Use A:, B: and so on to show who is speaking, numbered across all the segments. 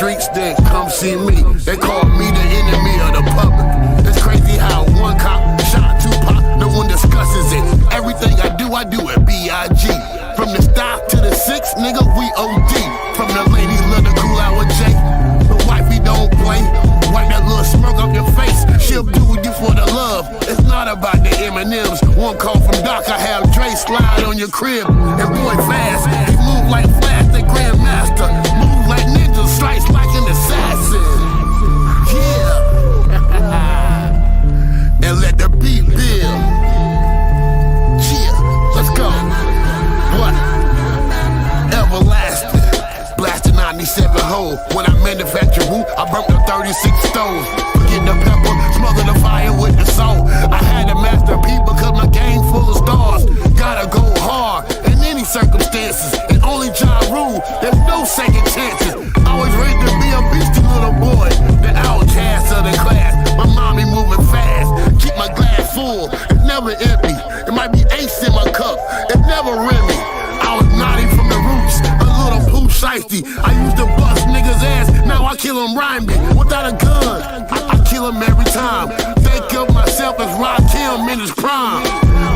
A: streets, then come see me. They call me the enemy of the public. It's crazy how one cop shot Tupac, no one discusses it. Everything I do at B.I.G. From the stock to the six, nigga, we OD. From the ladies love to cool out with Jake. The wifey don't play. Wipe that little smirk up your face. She'll do you for the love. It's not about the M&Ms. One call from Doc, I have Dre slide on your crib. And boy fast, he move like Flash, the Grandmaster. Move like ninja, strikes like an assassin. Yeah. And let the beat build. Yeah, let's go. What? Everlasting. Blasting 97 hole. When I manufacture woo, I burnt the 36 stove. Forget the pepper, smother the fire with the soul. I had to master P because my game full of stars. Gotta go hard in any circumstances. And only Ja Rule, there's no second chances. Always ready to be a beastie little boy. The outcast of the class. My mommy moving fast. Keep my glass full. It's never empty. It might be ace in my cup. It's never Remy. I was naughty from the roots. A little poo shiesty. I used to bust niggas' ass. Now I kill him rhyming. Without a gun, I kill him every time. Think of myself as Rakim in his prime.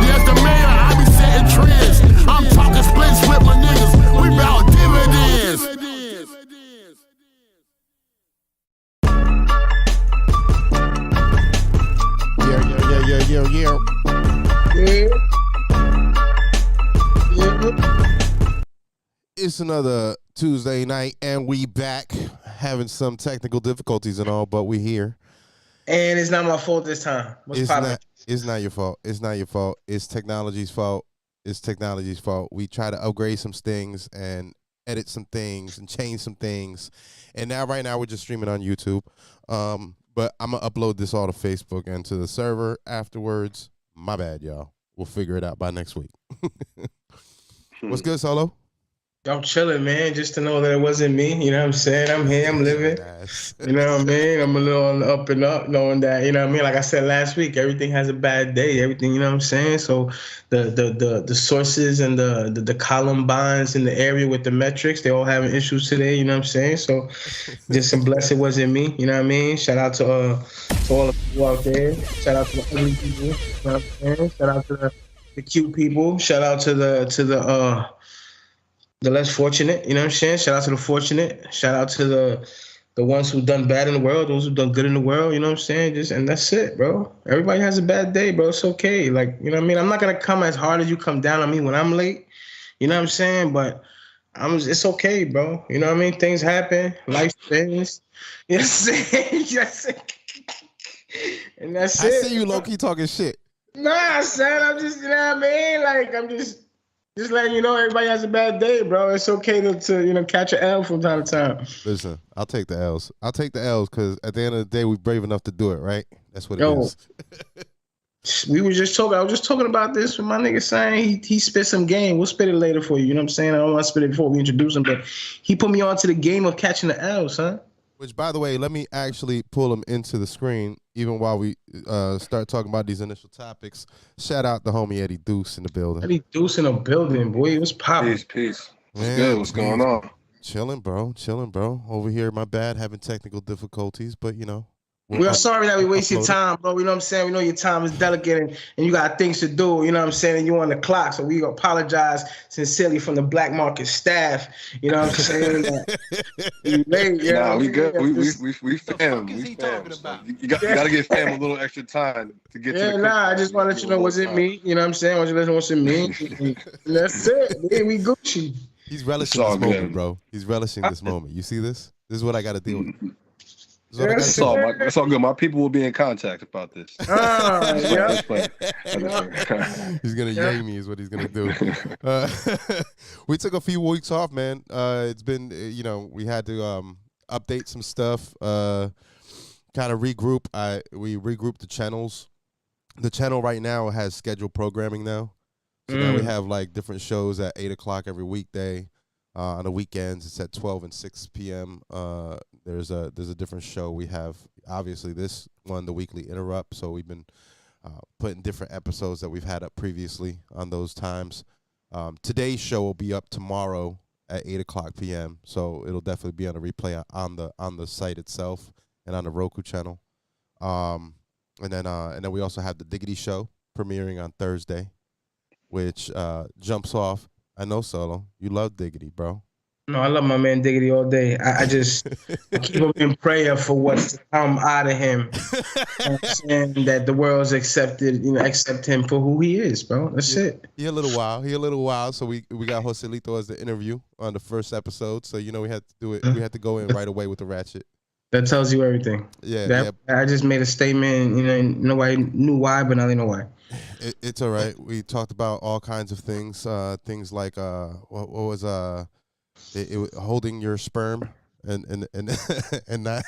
A: Yes, the mayor, I be setting trends. I'm talking splits with my niggas. We bout dividends.
B: Yeah. It's another Tuesday night, and we back having some technical difficulties and all, but we here.
C: And it's not my fault this time.
B: It's not your fault. It's not your fault. It's technology's fault. It's technology's fault. We try to upgrade some things and edit some things and change some things. And right now we're just streaming on YouTube. But I'm going to upload this all to Facebook and to the server afterwards. My bad, y'all. We'll figure it out by next week. What's good, Solo?
C: I'm chilling, man, just to know that it wasn't me. You know what I'm saying? I'm here, I'm living. You know what I mean? I'm a little on the up and up, knowing that, you know what I mean? Like I said last week, everything has a bad day, everything, you know what I'm saying? So the sources and the Columbines in the area with the metrics, they all having issues today, you know what I'm saying? So just some blessed it wasn't me, you know what I mean? Shout out to all of you out there. Shout out to the ugly people, you know what I'm saying? Shout out to the cute people. Shout out to the less fortunate, you know what I'm saying? Shout out to the fortunate. Shout out to the ones who done bad in the world, those who done good in the world, you know what I'm saying? And that's it, bro. Everybody has a bad day, bro. It's okay. Like, you know what I mean? I'm not going to come as hard as you come down on me when I'm late, you know what I'm saying? But it's okay, bro. You know what I mean? Things happen. Life spins. You know what I'm saying? Yes. And that's it.
B: I see you low-key talking shit.
C: Nah, son. I'm just, you know what I mean? Like, I'm just letting you know everybody has a bad day, bro. It's okay to catch an L from time to time.
B: Listen, I'll take the L's. I'll take the L's because at the end of the day, we're brave enough to do it, right? That's what it is.
C: I was just talking about this with my nigga saying he spit some game. We'll spit it later for you. You know what I'm saying? I don't want to spit it before we introduce him, but he put me onto the game of catching the L's, huh?
B: Which, by the way, let me actually pull him into the screen even while we start talking about these initial topics. Shout out the homie Eddie Deuce in the building.
C: Eddie Deuce in the building, boy. It was popping.
D: Peace. What's good? What's going on?
B: Chilling, bro. Over here, my bad, having technical difficulties, but, you know.
C: We are sorry that we wasted time, bro. You know what I'm saying? We know your time is delicate and you got things to do. You know what I'm saying? And you on the clock. So we apologize sincerely from the Black Market staff. You know what I'm saying?
D: We good. We fam. We fam. So you got to give fam a little extra time to get to the
C: I just want to let you know was it me. You know what I'm saying? I want you to let you know was it me. That's it. We Gucci.
B: He's relishing this moment, bro. He's relishing this moment. You see this? This is what I got to deal with.
D: That's all good. My people will be in contact about this.
C: Yeah.
B: He's gonna yang me is what he's gonna do. We took a few weeks off, man. It's been, we had to update some stuff, kind of regroup. We regrouped the channels. The channel right now has scheduled programming now, so now we have like different shows at 8:00 every weekday. On the weekends, it's at 12 and 6 p.m. There's a different show. We have, obviously, this one, the Weekly Interrtupt. So we've been putting different episodes that we've had up previously on those times. Today's show will be up tomorrow at 8:00 p.m. So it'll definitely be on a replay on the site itself and on the Roku channel. And then we also have the Diggity Show premiering on Thursday, which jumps off. I know, Solo, you love Diggity, bro.
C: No, I love my man Diggity all day. I just keep him in prayer for what's to come out of him. And that the world's accept him for who he is, bro. That's it.
B: He a little while. So we got Joselito as the interview on the first episode. So we had to do it. We had to go in right away with the ratchet.
C: That tells you everything.
B: Yeah.
C: I just made a statement. Nobody knew why, but now they know why.
B: It's all right. We talked about all kinds of things. Things like what was holding your sperm and not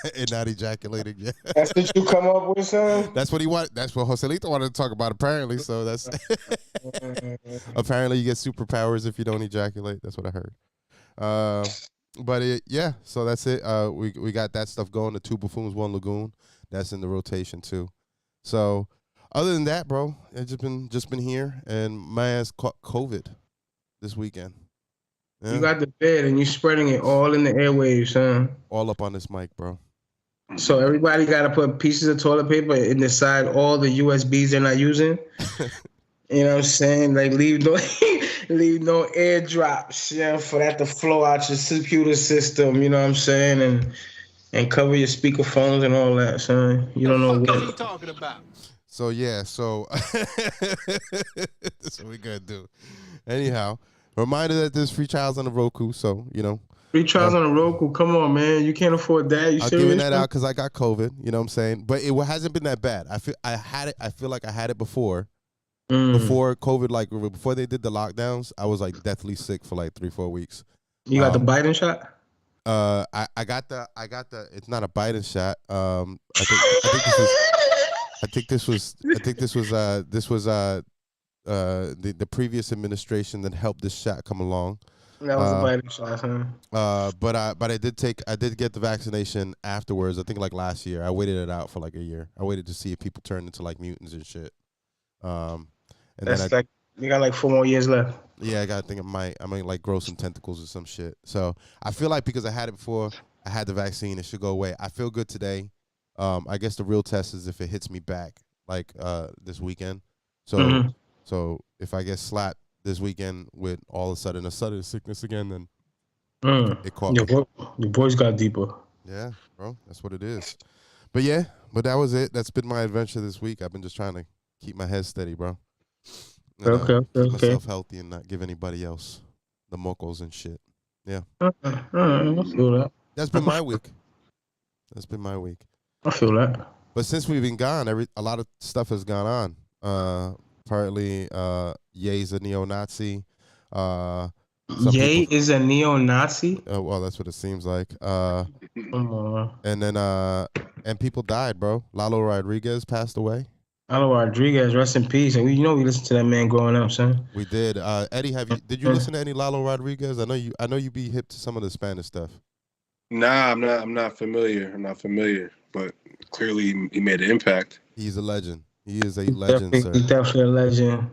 B: ejaculating yet.
C: That's what you come up with, son?
B: That's what he wanted. That's what Joselito wanted to talk about, apparently. So that's apparently you get superpowers if you don't ejaculate. That's what I heard. So that's it. We got that stuff going. The 2 Buffoons, 1 Lagoon. That's in the rotation too. So other than that, bro, it's just been here, and my ass caught COVID this weekend. Yeah.
C: You got the bed and you spreading it all in the airwaves, son.
B: All up on this mic, bro.
C: So everybody got to put pieces of toilet paper inside all the USBs they're not using. You know what I'm saying? Like leave no airdrops, for that to flow out your computer system. You know what I'm saying? And cover your speaker phones and all that, son. You don't know what
E: are you talking about.
B: So that's what we gonna do. Anyhow. Reminder that there's free trials on the Roku, so
C: free trials on the Roku. Come on, man, you can't afford that. You
B: I'm
C: serious?
B: giving that out because I got COVID. You know what I'm saying? But it hasn't been that bad. I feel like I had it before. Before COVID, like before they did the lockdowns, I was like deathly sick for like 3-4 weeks.
C: You got the Biden shot?
B: I got the. It's not a Biden shot. I think this was the previous administration that helped this shot come along.
C: That was a Biden shot, huh?
B: But I did get the vaccination afterwards. I think like last year. I waited it out for like a year. I waited to see if people turned into like mutants and shit.
C: That's you got like 4 more years left.
B: Yeah, I think I might like grow some tentacles or some shit. So I feel like because I had it before, I had the vaccine, it should go away. I feel good today. I guess the real test is if it hits me back like this weekend. So so if I get slapped this weekend with all of a sudden sickness again, then it caught me.
C: Your voice got deeper.
B: Yeah, bro, that's what it is. But that was it. That's been my adventure this week. I've been just trying to keep my head steady, bro. And, keep myself healthy and not give anybody else the mocos and shit. Yeah.
C: I feel that.
B: That's been my week.
C: I feel that.
B: But since we've been gone, a lot of stuff has gone on. Partly, Ye's a neo-Nazi.
C: Ye is a neo-Nazi?
B: Well, that's what it seems like. And then, and people died, bro. Lalo Rodriguez passed away.
C: Lalo Rodriguez, rest in peace. And we listened to that man growing up, son.
B: We did. Eddie, did you listen to any Lalo Rodriguez? I know you be hip to some of the Spanish stuff.
D: Nah, I'm not familiar. But clearly, he made an impact.
B: He's a legend. He is a legend, sir.
C: He's definitely a legend.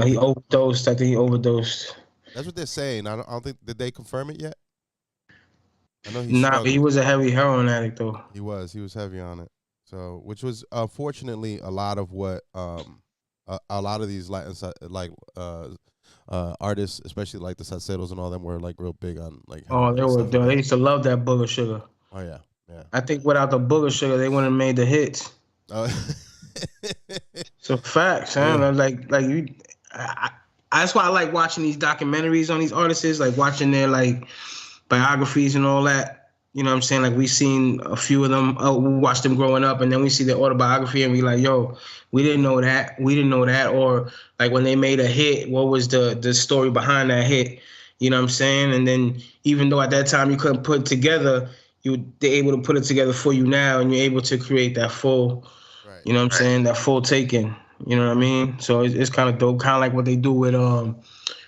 C: He overdosed. I think he overdosed.
B: That's what they're saying. I don't think, did they confirm it yet? I know
C: but he was a heavy heroin addict, though.
B: He was heavy on it. So, which was unfortunately a lot of what a lot of these Latin artists, especially like the salseros and all them, were like real big on like.
C: Oh, they used to love that booger sugar.
B: Oh yeah.
C: I think without the booger sugar, they wouldn't have made the hits. So facts, huh? Yeah. Like you, that's why I like watching these documentaries on these artists, like watching their like biographies and all that. You know what I'm saying? Like we seen a few of them. We watched them growing up, and then we see their autobiography, and we like, yo, we didn't know that. Or like when they made a hit, what was the story behind that hit? You know what I'm saying? And then even though at that time you couldn't put it together, they're able to put it together for you now, and you're able to create that full. Right. You know what I'm saying? That full taking. You know what I mean? So it's kind of dope. Kind of like what they do with the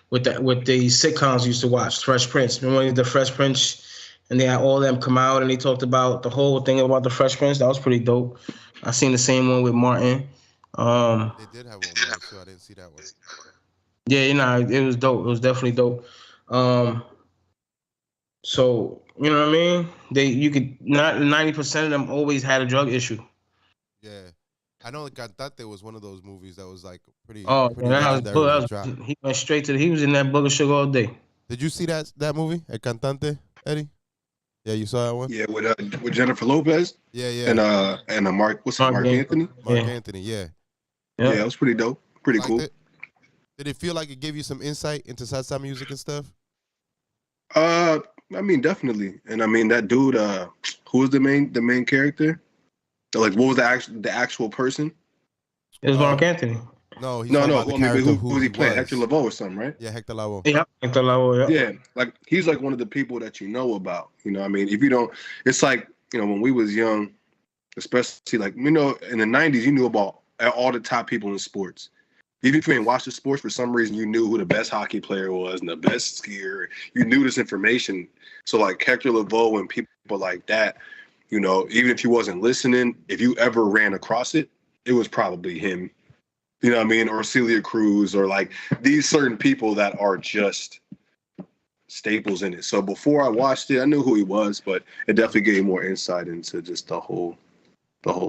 C: sitcoms you used to watch, Fresh Prince. Remember the Fresh Prince? And they had all of them come out and they talked about the whole thing about the Fresh Prince. That was pretty dope. I seen the same one with Martin.
B: They did have one, so I didn't see that one.
C: Yeah, it was dope. It was definitely dope. So you know what I mean? You could not 90% of them always had a drug issue.
B: Yeah. I know that Cantate was one of those movies that was like pretty
C: Oh,
B: pretty
C: man,
B: legendary when it dropped.
C: he went straight to he was in that Booger Sugar all day.
B: Did you see that movie, El Cantante, Eddie? Yeah, you saw that one?
D: Yeah, with Jennifer Lopez.
B: Yeah, yeah.
D: And Mark Anthony?
B: Mark Anthony, yeah.
D: Yeah, it was pretty dope. Pretty cool.
B: It? Did it feel like it gave you some insight into salsa music and stuff?
D: I mean, definitely. And I mean that dude, who was the main character? Like, what was the actual person?
C: It was Mark Anthony.
B: No,
D: who was he playing? Hector Lavoe or something, right?
B: Yeah, Hector Lavoe.
C: Yeah, Hector Lavoe.
D: Yeah, like he's like one of the people that you know about. You know, what I mean, if you don't, it's like, you know, when we was young, especially like, you know, in the '90s, you knew about all the top people in sports. Even if you didn't watch the sports, for some reason, you knew who the best hockey player was and the best skier. You knew this information. So like Hector Lavoe and people like that, you know, even if you wasn't listening, if you ever ran across it, it was probably him. You know what I mean? Or Celia Cruz, or like these certain people that are just staples in it. So before I watched it, I knew who he was, but it definitely gave more insight into just the whole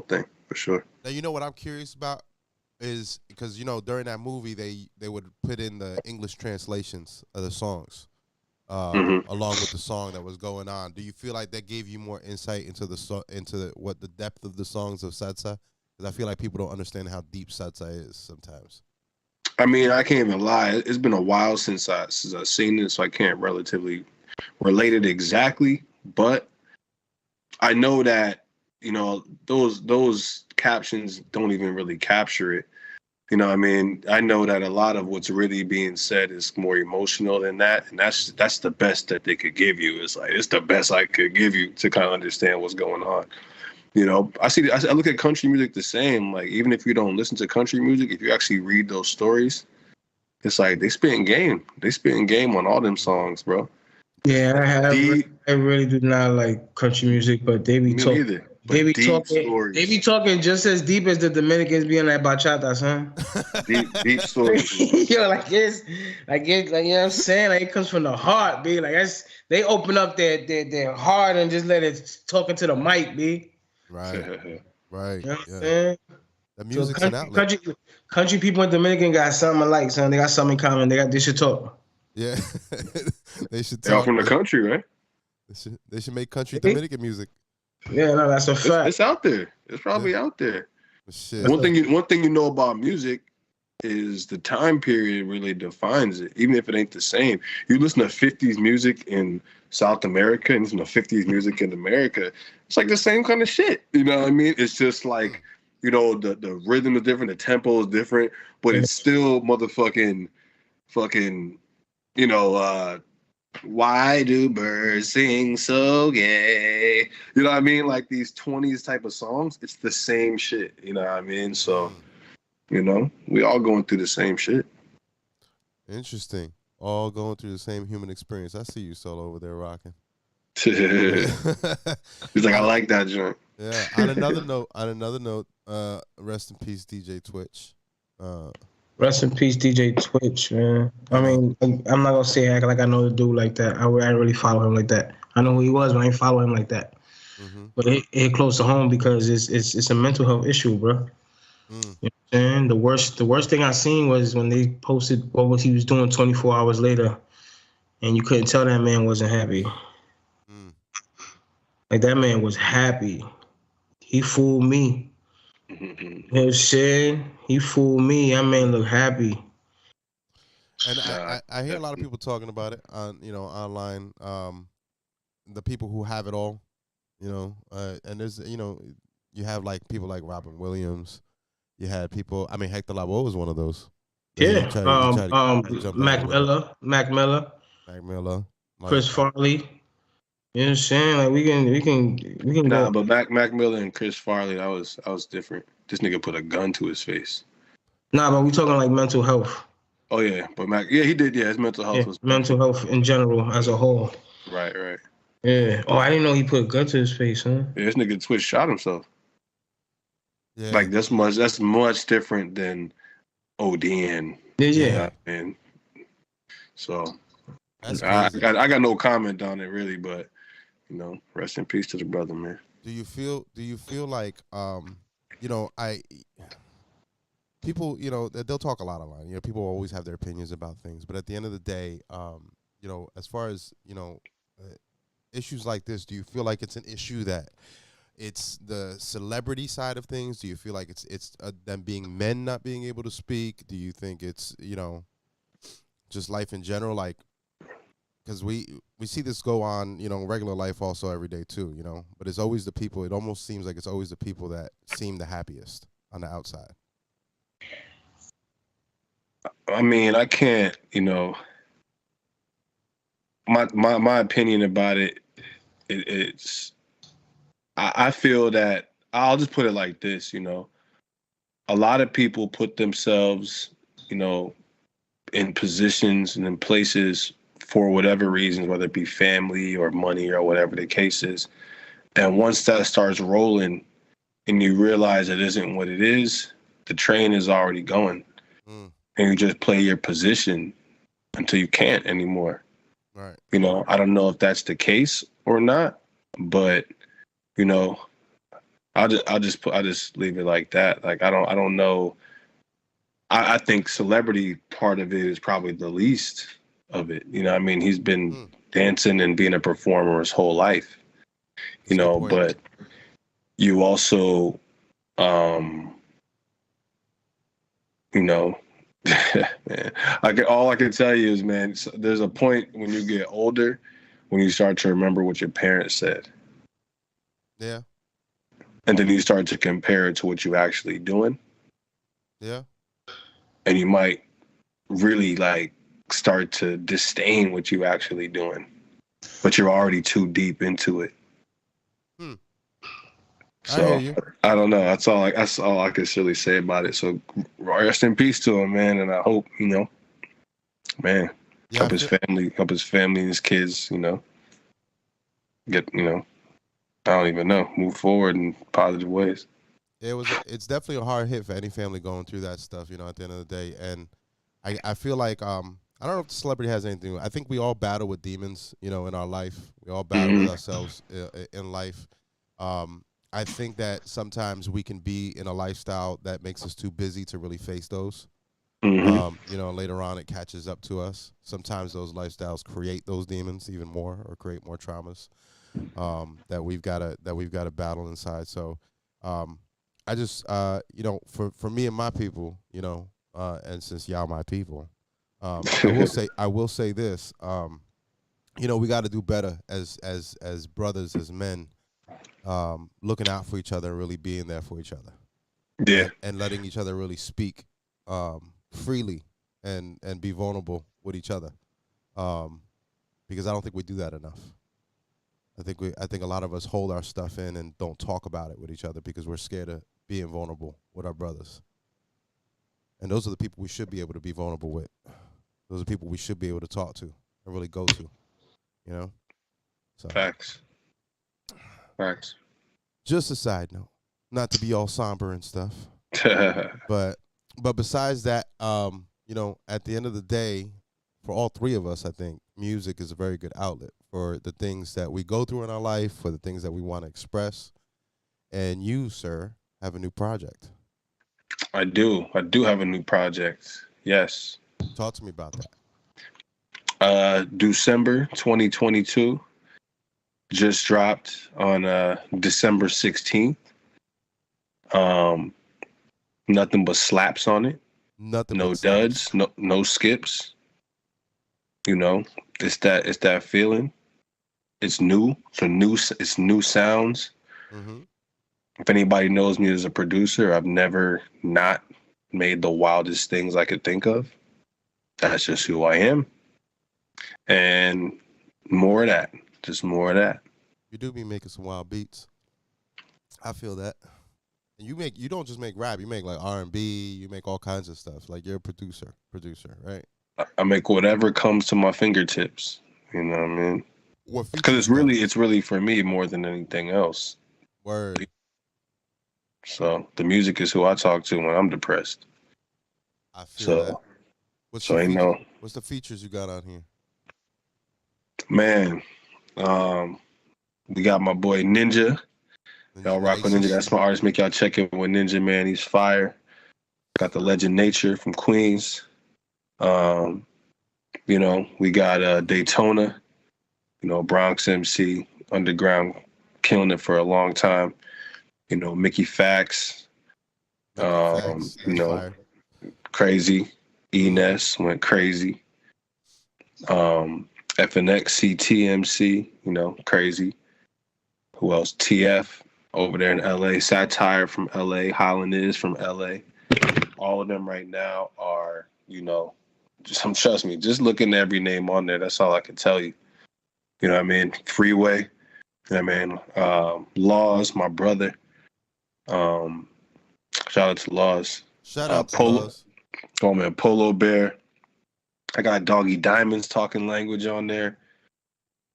D: thing, for sure.
B: Now, you know what I'm curious about is, because, you know, during that movie, they would put in the English translations of the songs along with the song that was going on. Do you feel like that gave you more insight into what the depth of the songs of salsa? Because I feel like people don't understand how deep salsa is sometimes.
D: I mean, I can't even lie. It's been a while since I've seen it, so I can't relatively relate it exactly. But I know that, you know, those captions don't even really capture it. You know what I mean? I know that a lot of what's really being said is more emotional than that, and that's the best that they could give you. It's like, it's the best I could give you to kind of understand what's going on. You know, I look at country music the same. Like, even if you don't listen to country music, if you actually read those stories, it's like they spitting game. They spitting game on all them songs, bro.
C: Yeah, I really do not like country music, but they be talking. They be talking just as deep as the Dominicans be in that bachata, son.
D: deep stories.
C: Yo, like you know what I'm saying? Like, it comes from the heart, B. Like, they open up their heart and just let it talk into the mic, B.
B: Right. Right.
C: You know what I'm saying?
B: The music's an outlet.
C: Country people in Dominican got something alike, son. They got something in common. They should talk.
B: Yeah. They should talk.
D: They're all from the country, right?
B: They should make country Dominican music.
C: Yeah, no, that's a fact.
D: It's out there. It's probably out there.
B: Shit.
D: One thing you know about music is the time period really defines it, even if it ain't the same. You listen to 50s music in South America and listen to 50s music in America, it's like the same kind of shit. You know what I mean? It's just like, you know, the rhythm is different, the tempo is different, but it's still motherfucking, you know, why do birds sing so gay? You know what I mean? Like these 20s type of songs, it's the same shit. You know what I mean? So, you know, we all going through the same shit.
B: Interesting. All going through the same human experience. I see you solo over there rocking.
D: He's like, I like that joint.
B: Yeah. On another note, rest in peace, DJ Twitch.
C: Rest in peace, DJ Twitch, man. I mean, I'm not gonna say act like I know the dude like that. I didn't really follow him like that. I know who he was, but I ain't follow him like that. Mm-hmm. But it hit close to home because it's a mental health issue, bro. You know what I'm saying? The worst thing I seen was when they posted what he was doing 24 hours later, and you couldn't tell that man wasn't happy. Like, that man was happy. He fooled me. You know what I'm saying? He fooled me. That man look happy.
B: And I hear a lot of people talking about it on, you know, online. The people who have it all, you know, and there's, you know, you have like people like Robin Williams. You had people. I mean, Hector Lavoe was one of those.
C: Yeah. Mac Miller. Chris Farley. You know what I'm saying? Like, we can
D: Nah,
C: go.
D: but Mac Miller and Chris Farley, that was different. This nigga put a gun to his face.
C: Nah, but we talking like mental health.
D: Oh yeah, but Mac, yeah, he did. Yeah, his mental health was
C: mental health in general as a whole.
D: Right.
C: Yeah. Oh, I didn't know he put a gun to his face, huh?
D: Yeah, this nigga Twitch shot himself.
B: Yeah.
D: Like, that's much different than ODing.
C: Yeah.
D: And so,
B: That's
D: I
B: crazy.
D: got no comment on it really, but rest in peace to the brother, man.
B: Do you feel like I people, they'll talk a lot online. People always have their opinions about things, but at the end of the day, as far as, issues like this, do you feel like it's an issue that it's the celebrity side of things? Do you feel like it's them being men not being able to speak? Do you think it's, just life in general? Like, because we see this go on, regular life also every day too, but it's always the people. It almost seems like it's always the people that seem the happiest on the outside.
D: I mean, I can't, my opinion about it's I feel that I'll just put it like this, a lot of people put themselves, in positions and in places for whatever reasons, whether it be family or money or whatever the case is. And once that starts rolling and you realize it isn't what it is, the train is already going.
B: Mm.
D: And you just play your position until you can't anymore.
B: Right.
D: I don't know if that's the case or not, but I'll just leave it like that. Like I don't know. I think celebrity part of it is probably the least of it. I mean, he's been dancing and being a performer his whole life. But you also man, all I can tell you is, man, there's a point when you get older when you start to remember what your parents said.
B: Yeah.
D: And then you start to compare it to what you're actually doing.
B: Yeah.
D: And you might really start to disdain what you're actually doing, but you're already too deep into it. So I don't know. That's all I can really say about it. So rest in peace to him, man. And I hope, man, help his family and his kids, get, I don't even know, move forward in positive ways.
B: It's definitely a hard hit for any family going through that stuff, at the end of the day. And I feel like, I don't know if the celebrity has anything to do. I think we all battle with demons, in our life. We all battle with ourselves in life. I think that sometimes we can be in a lifestyle that makes us too busy to really face those. Later on it catches up to us. Sometimes those lifestyles create those demons even more, or create more traumas that we've got to battle inside. So I just for me and my people, and since y'all my people, I will say this, we got to do better as brothers, as men, looking out for each other and really being there for each other.
D: Yeah.
B: And letting each other really speak freely and be vulnerable with each other. Because I don't think we do that enough. I think a lot of us hold our stuff in and don't talk about it with each other because we're scared of being vulnerable with our brothers. And those are the people we should be able to be vulnerable with. Those are people we should be able to talk to and really go to. So
D: Facts.
B: Just a side note, not to be all somber and stuff, but besides that, at the end of the day, for all three of us, I think music is a very good outlet for the things that we go through in our life, for the things that we want to express. And you, sir, have a new project.
D: I do have a new project. Yes.
B: Talk to me about
D: that. December 2022. Just dropped on December 16th. Nothing but slaps on it.
B: Nothing.
D: No duds. No skips. It's that feeling. It's new. It's new sounds.
B: Mm-hmm.
D: If anybody knows me as a producer, I've never not made the wildest things I could think of. That's just who I am. And more of that. Just more of that.
B: You do be making some wild beats. I feel that. And you don't just make rap. You make like R&B. You make all kinds of stuff. Like you're a producer, right?
D: I make whatever comes to my fingertips. You know what I mean? Because it's really for me more than anything else.
B: Word.
D: So the music is who I talk to when I'm depressed.
B: I feel that. What's the features you got on here?
D: Man, we got my boy Ninja. Y'all rock with Ninja. That's my artist. Make y'all check in with Ninja, man. He's fire. Got the legend Nature from Queens. You know, we got Daytona, you know, Bronx MC, underground, killing it for a long time. You know, Mickey Fax, you know,
B: fire.
D: crazy. Enes went crazy. FNX CTMC, you know, crazy. Who else? TF over there in LA. Satire from LA. Holland is from LA. All of them right now are, you know, trust me, just looking at every name on there, that's all I can tell you. You know what I mean? Freeway. You know what I mean? Laws, my brother. Shout out to Laws.
B: Shout out to
D: Polo.
B: Laws.
D: Oh man, Polo Bear. I got Doggy Diamonds talking language on there.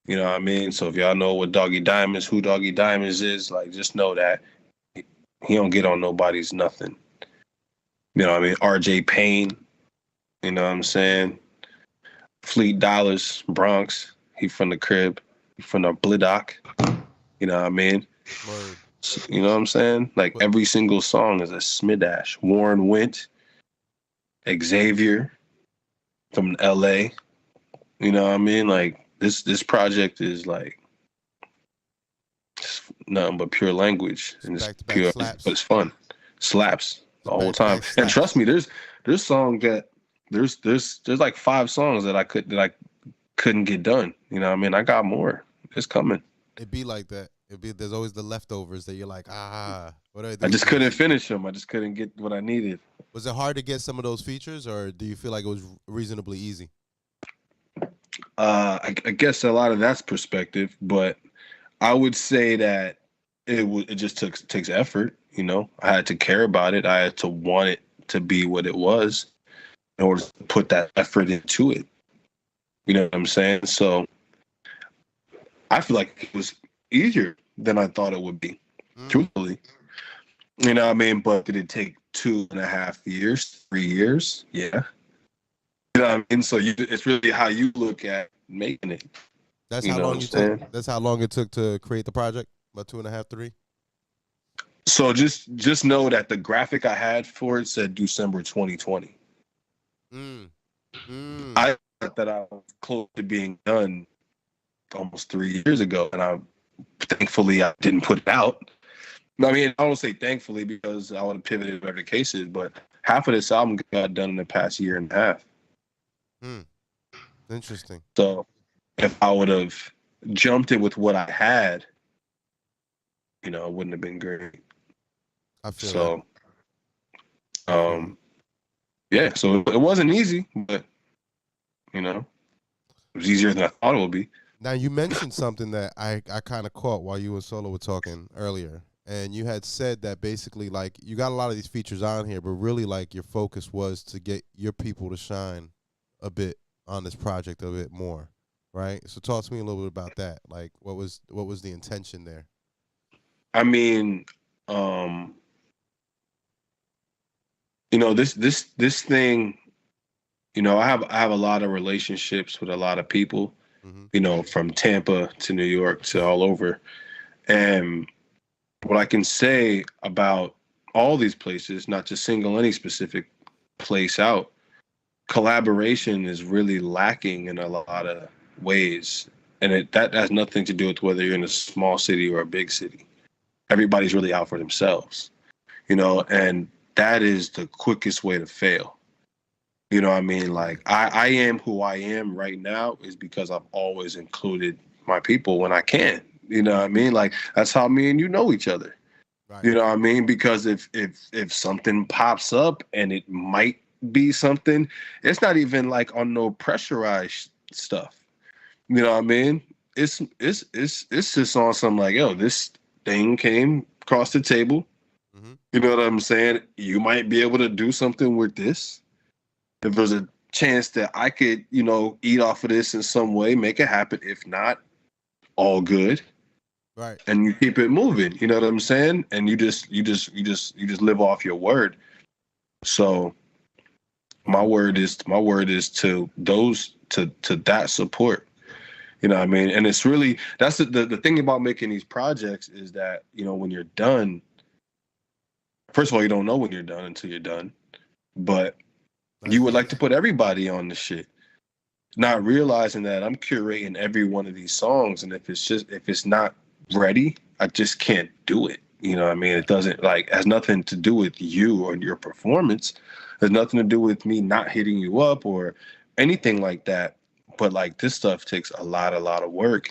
D: You know what I mean? So if y'all know what Doggy Diamonds, who Doggy Diamonds is, like just know that he don't get on nobody's nothing. You know what I mean? RJ Payne. You know what I'm saying? Fleet Dollars, Bronx. He from the crib. He from the Blidock. You know what I mean?
B: Word.
D: You know what I'm saying? Like every single song is a Smidash. Warren Wint, Xavier from LA. You know what I mean? Like this project is like nothing but pure language. And it's pure,
B: slaps.
D: but it's fun. Slaps the whole time. And trust me, there's song that there's like 5 songs that I couldn't get done. You know what I mean? I got more. It's coming.
B: It'd be like that. There's always the leftovers that you're like, what are these?
D: I just couldn't finish them. I just couldn't get what I needed.
B: Was it hard to get some of those features, or do you feel like it was reasonably easy?
D: I guess a lot of that's perspective, but I would say that it just takes effort. You know, I had to care about it. I had to want it to be what it was in order to put that effort into it. You know what I'm saying? So I feel like it was easier than I thought it would be, truthfully. You know what I mean? But did it take 2.5 years, 3 years? Yeah. You know what I mean? So it's really how you look at making it.
B: That's how long That's how long it took to create the project? About 2.5, 3?
D: So just know that the graphic I had for it said December 2020. I thought that I was close to being done almost 3 years ago, and thankfully I didn't put it out. I mean, I don't say thankfully because I would have pivoted whatever the case is, but half of this album got done in the past year and a half.
B: Interesting.
D: So if I would have jumped in with what I had, you know, it wouldn't have been great.
B: I feel
D: so. Yeah, so it wasn't easy, but you know, it was easier than I thought it would be.
B: Now you mentioned something that I kind of caught while you and Solo were talking earlier, and you had said that basically like you got a lot of these features on here, but really like your focus was to get your people to shine a bit on this project a bit more, right? So talk to me a little bit about that. Like what was the intention there?
D: I mean, you know, this thing, you know, I have a lot of relationships with a lot of people, you know, from Tampa to New York to all over. And what I can say about all these places, not to single any specific place out, collaboration is really lacking in a lot of ways. And that has nothing to do with whether you're in a small city or a big city. Everybody's really out for themselves, you know, and that is the quickest way to fail. You know what I mean? Like I am who I am right now is because I've always included my people when I can. You know what I mean? Like that's how me and you know each other. Right. You know what I mean? Because if something pops up and it might be something, it's not even like on no pressurized stuff. You know what I mean? It's just on some like, yo, this thing came across the table. You know what I'm saying? You might be able to do something with this. If there's a chance that I could, you know, eat off of this in some way, make it happen. If not, all good.
B: Right. And
D: you keep it moving. You know what I'm saying? And you just live off your word. So my word is to those to that support. You know what I mean? And it's really, that's the thing about making these projects is that, you know, when you're done, first of all, you don't know when you're done until you're done. But you would like to put everybody on the shit, not realizing that I'm curating every one of these songs. And if it's not ready, I just can't do it. You know what I mean? It doesn't has nothing to do with you or your performance. There's nothing to do with me not hitting you up or anything like that. But like this stuff takes a lot of work,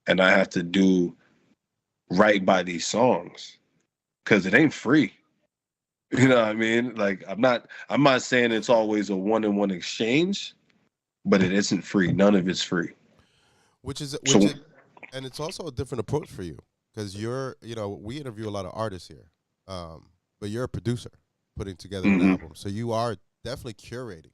D: and I have to do right by these songs because it ain't free. You know what I mean? Like I'm not saying it's always a one-on-one exchange, but it isn't free. None of it's free.
B: And it's also a different approach for you because we interview a lot of artists here, but you're a producer putting together an album, so you are definitely curating.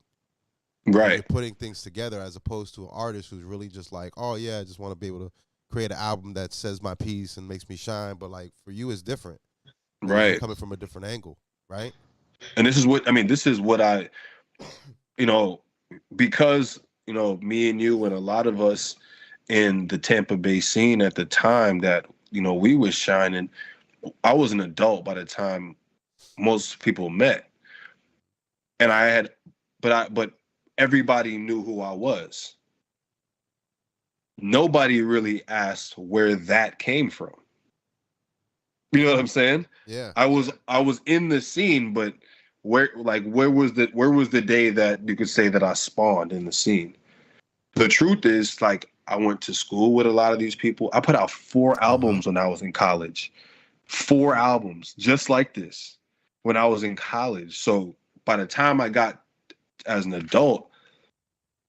D: Right.
B: You're putting things together as opposed to an artist who's really just like, oh yeah, I just want to be able to create an album that says my piece and makes me shine. But like for you, it's different.
D: Right.
B: You're coming from a different angle, right?
D: And this is what I, because, me and you and a lot of us in the Tampa Bay scene at the time that, we was shining, I was an adult by the time most people met. And but everybody knew who I was. Nobody really asked where that came from. You know what I'm saying?
B: Yeah.
D: I was in the scene, but where was the day that you could say that I spawned in the scene? The truth is, I went to school with a lot of these people. I put out 4 albums when I was in college. 4 albums just like this when I was in college. So by the time I got as an adult,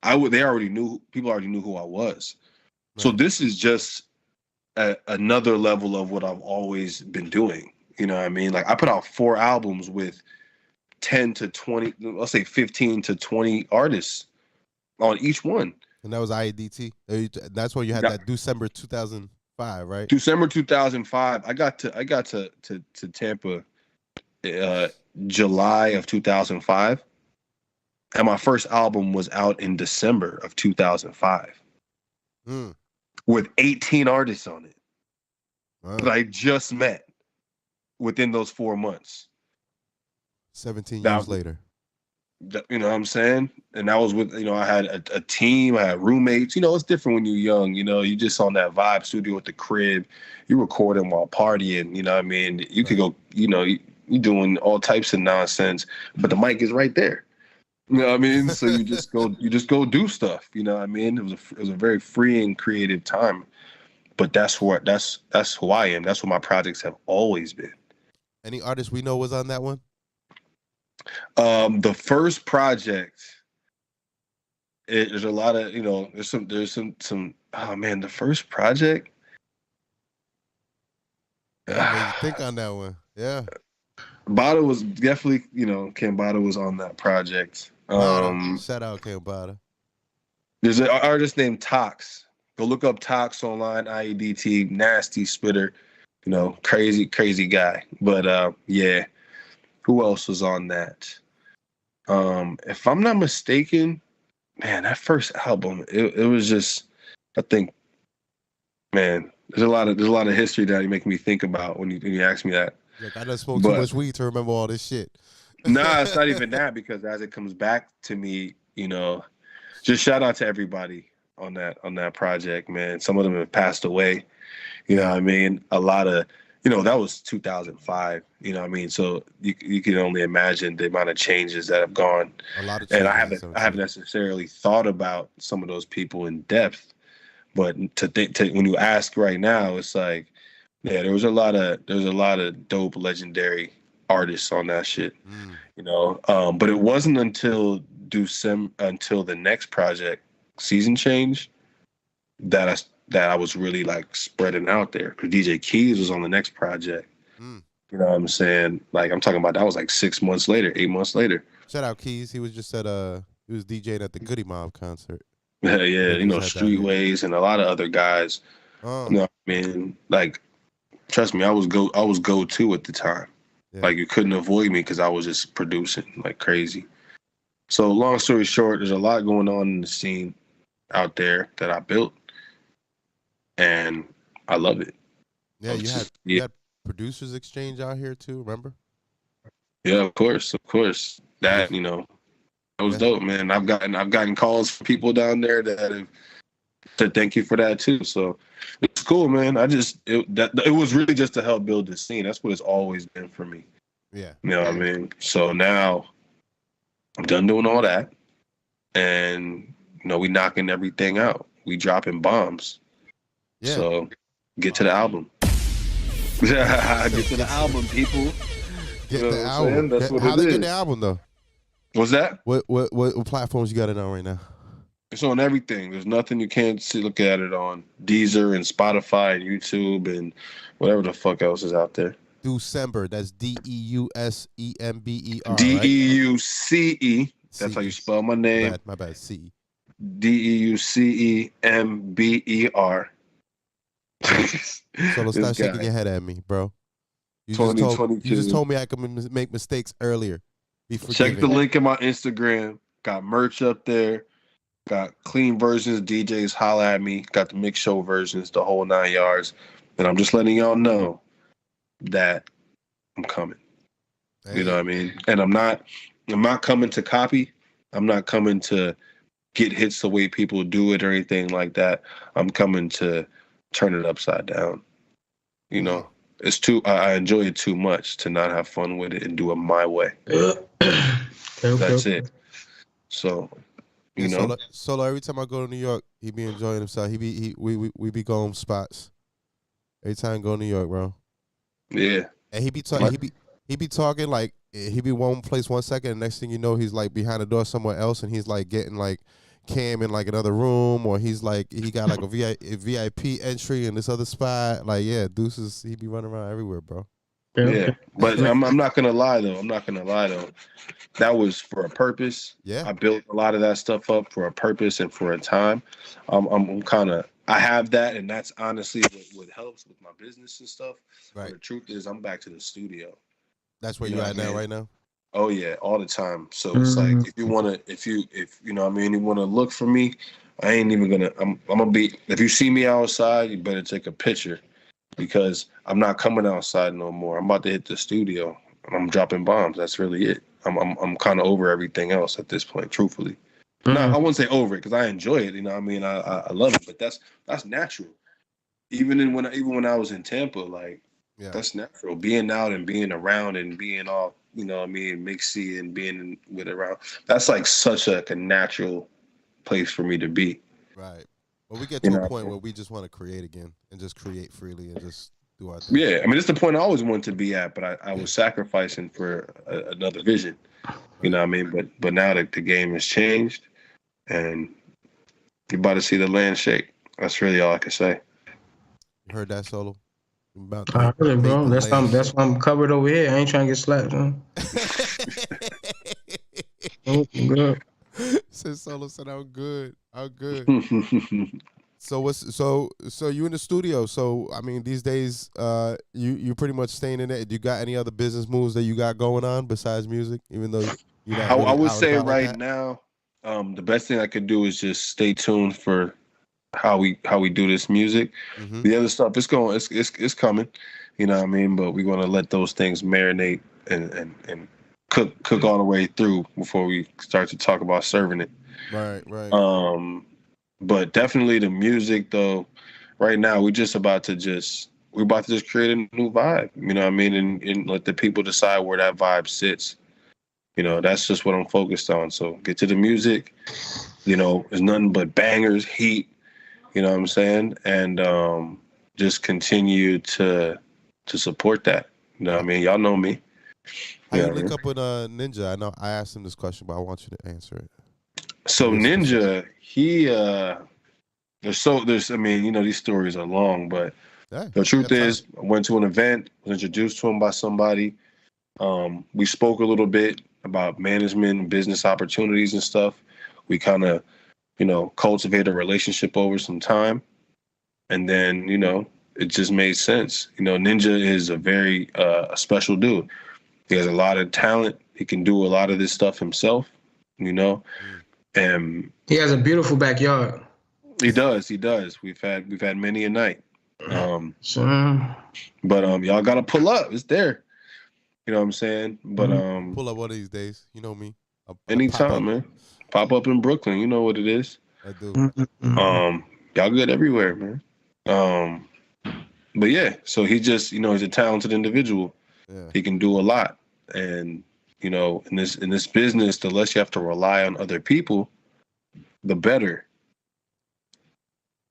D: people already knew who I was. Right. So this is just another level of what I've always been doing. You know what I mean? Like I put out 4 albums with 10 to 20, let's say 15 to 20 artists on each one.
B: And that was IEDT. That's when you had that December 2005, right?
D: December 2005. I got to Tampa July of 2005. And my first album was out in December of 2005 with 18 artists on it. Wow. That I just met within those 4 months.
B: 17 years later.
D: You know what I'm saying? And that was with, I had a team, I had roommates. It's different when you're young. You just on that vibe studio at the crib. You recording while partying. You know what I mean? You could go, you doing all types of nonsense, but the mic is right there. You know what I mean? So you just go do stuff. You know what I mean? It was a very free and creative time. But that's who I am. That's what my projects have always been.
B: Any artists we know was on that one?
D: The first project, there's a lot of, there's some. Oh man, the first project.
B: Yeah, you think on that one? Yeah.
D: Bada was definitely, Ken Bada was on that project.
B: Shout out Ken Bada.
D: There's an artist named Tox. Go look up Tox online, IEDT, nasty spitter, crazy guy. But yeah, who else was on that? If I'm not mistaken, man, that first album, it was just, I think, man, there's a lot of history that you make me think about when you ask me that.
B: Like I done smoked too much weed to remember all this shit.
D: Nah, it's not even that, because as it comes back to me, just shout out to everybody on that project, man. Some of them have passed away. You know what I mean? A lot of, that was 2005. You know what I mean? So you can only imagine the amount of changes that have gone. A lot of changes. And I haven't necessarily thought about some of those people in depth, but when you ask right now, it's like, yeah, there's a lot of dope, legendary artists on that shit. But it wasn't until the next project, Season Change, that I was really spreading out there. Because DJ Keys was on the next project. You know what I'm saying? I'm talking about that was 6 months later, 8 months later.
B: Shout out Keys. He was just he was DJing at the Goody Mob concert.
D: Yeah, Streetways and a lot of other guys. You know what I mean? Trust me, I was go-to at the time. Yeah. You couldn't avoid me because I was just producing like crazy. So long story short, there's a lot going on in the scene out there that I built. and I love it.
B: Yeah, you had producers exchange out here too. Remember?
D: Yeah, of course. That that was dope, man. I've gotten calls from people down there that have said thank you for that too. So it's cool, man. It was really just to help build the scene. That's what it's always been for me.
B: Yeah.
D: You know what I mean? So now I'm done doing all that, and we knocking everything out. We dropping bombs.
B: Yeah.
D: So get to the album. Get to the album, people.
B: Get the album.
D: That's what
B: How
D: it
B: they
D: is.
B: get the album though?
D: What's that?
B: What platforms you got it on right now?
D: It's on everything. There's nothing you can't look at it on. Deezer and Spotify and YouTube and whatever the fuck else is out there.
B: Deucember. That's Deusember.
D: Deuce. That's how you spell my name.
B: My bad. C.
D: Deucember.
B: So stop shaking your head at me, bro. You just told me I could make mistakes earlier.
D: Check the link in my Instagram. Got merch up there. Got clean versions. DJs holla at me. Got the mix show versions, the whole 9 yards. And I'm just letting y'all know that I'm coming. Hey. You know what I mean? And I'm not coming to copy. I'm not coming to get hits the way people do it or anything like that. I'm coming to turn it upside down. I enjoy it too much to not have fun with it and do it my way. That's it. So,
B: Solo, every time I go to New York, he be enjoying himself. We be going spots. Every time I go to New York, bro.
D: Yeah.
B: And he be talking. He be talking like he be one place 1 second, and next thing you know, he's like behind the door somewhere else, and he's like getting like Cam in like another room, or he got like a VIP entry in this other spot. Like, yeah, Deuce he be running around everywhere, bro.
D: Yeah, but I'm not gonna lie though. That was for a purpose.
B: Yeah,
D: I built a lot of that stuff up for a purpose and for a time. I have that, and that's honestly what helps with my business and stuff.
B: Right.
D: But the truth is, I'm back to the studio.
B: That's where you at now, right now.
D: Oh yeah, all the time. So it's like if you wanna look for me, I ain't even gonna. I'm gonna be. If you see me outside, you better take a picture, because I'm not coming outside no more. I'm about to hit the studio. I'm dropping bombs. That's really it. I'm kind of over everything else at this point, truthfully. No, I wouldn't say over it, because I enjoy it. You know what I mean? I love it, but that's natural. Even when I was in Tampa, like that's natural. Being out and being around and being all, you know what I mean, mixy and being with around. That's like such a natural place for me to be.
B: Right. Well, we get to a point where we just want to create again and just create freely and just do our thing.
D: Yeah, I mean, it's the point I always wanted to be at, but I was sacrificing for another vision. You know what I mean? But now that the game has changed, and you're about to see the land shake. That's really all I can say.
B: You heard that, Solo?
C: I heard it, bro. That's why I'm covered over here. I ain't trying to get slapped, man. Good.
B: Said Solo said I'm good. So so you in the studio? So I mean, these days, you pretty much staying in it. Do you got any other business moves that you got going on besides music? Even though
D: I would say right now, the best thing I could do is just stay tuned for how we do this music. Mm-hmm. The other stuff, it's coming. You know what I mean? But we're gonna let those things marinate and cook all the way through before we start to talk about serving it.
B: Right.
D: But definitely the music though. Right now, we're about to just create a new vibe. You know what I mean? And let the people decide where that vibe sits. You know, that's just what I'm focused on. So get to the music. You know, there's nothing but bangers, heat. You know what I'm saying? And just continue to support that. You know what I mean? Y'all know me.
B: How you link up with Ninja? I know I asked him this question, but I want you to answer it.
D: So Ninja, there's I mean, you know, these stories are long, but the truth is, I went to an event, was introduced to him by somebody. We spoke a little bit about management and business opportunities and stuff. We kind of, you know, cultivated a relationship over some time. And then, you know, it just made sense. You know, Ninja is a very special dude. He has a lot of talent. He can do a lot of this stuff himself, you know. And
C: he has a beautiful backyard.
D: He does. He does. We've had many a night.
C: So,
D: But y'all gotta pull up. It's there. You know what I'm saying? But
B: Pull up one of these days. You know me. I'll pop
D: anytime,
B: up.
D: man. Pop up in Brooklyn. You know what it is.
B: I do.
D: Y'all good everywhere, man. But yeah, so he just, he's a talented individual.
B: Yeah.
D: He can do a lot. And, in this business, the less you have to rely on other people, the better.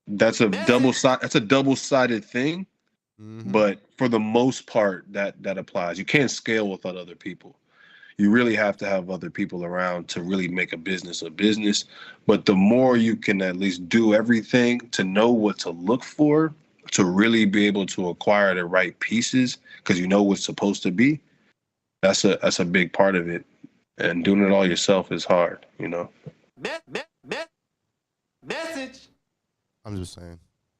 D: That's a double-sided thing.
B: Mm-hmm.
D: But for the most part, that applies. You can't scale without other people. You really have to have other people around to really make a business a business. But the more you can at least do everything to know what to look for, to really be able to acquire the right pieces, because you know what's supposed to be, that's a big part of it. And doing it all yourself is hard,
E: Message.
B: I'm just saying.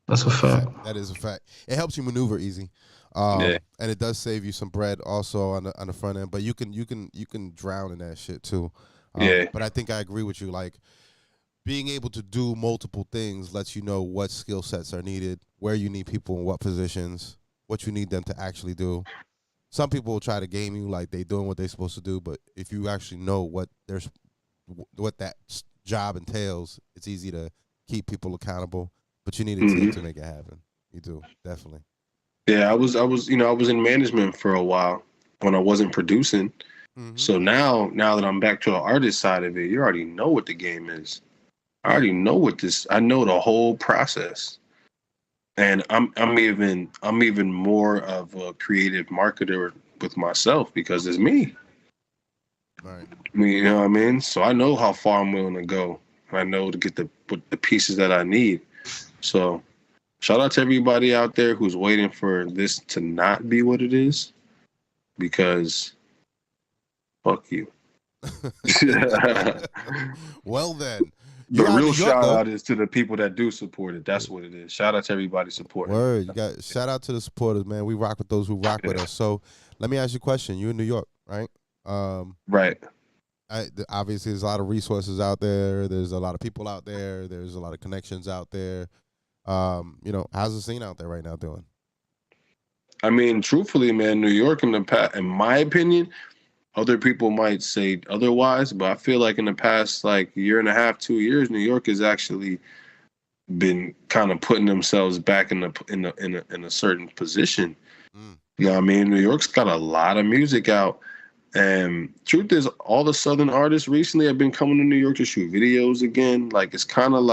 C: that's a fact.
B: That is a fact. It helps you maneuver easy,
D: Yeah.
B: and it does save you some bread also on the front end. But you can drown in that shit too.
D: Yeah.
B: But I think I agree with you. Like being able to do multiple things lets you know what skill sets are needed, where you need people in what positions, what you need them to actually do. Some people will try to game you like they doing what they're supposed to do, but if you actually know what that job entails, it's easy to keep people accountable. But you need a team to make it happen. You do, definitely.
D: Yeah, I was in management for a while when I wasn't producing.
B: Mm-hmm.
D: So now that I'm back to the artist side of it, you already know what the game is. I already know I know the whole process. And I'm even more of a creative marketer with myself because it's me.
B: Right.
D: You know what I mean? So I know how far I'm willing to go. I know to get the pieces that I need. So shout out to everybody out there who's waiting for this to not be what it is, because fuck you.
B: Well then.
D: The
B: You're out
D: real
B: in New York,
D: shout
B: though.
D: out is to the people that do support it. That's what it is. Shout out to everybody supporting.
B: Word. You got shout out to the supporters, man. We rock with those who rock with us. So let me ask you a question. You're in New York, right?
D: Right.
B: Obviously, there's a lot of resources out there. There's a lot of people out there. There's a lot of connections out there. How's the scene out there right now doing?
D: I mean, truthfully, man, New York in my opinion, other people might say otherwise, but I feel like in the past year and a half, 2 years, New York has actually been kind of putting themselves back in a certain position. You know what I mean? New York's got a lot of music out. And truth is, all the Southern artists recently have been coming to New York to shoot videos again. Like, it's kind of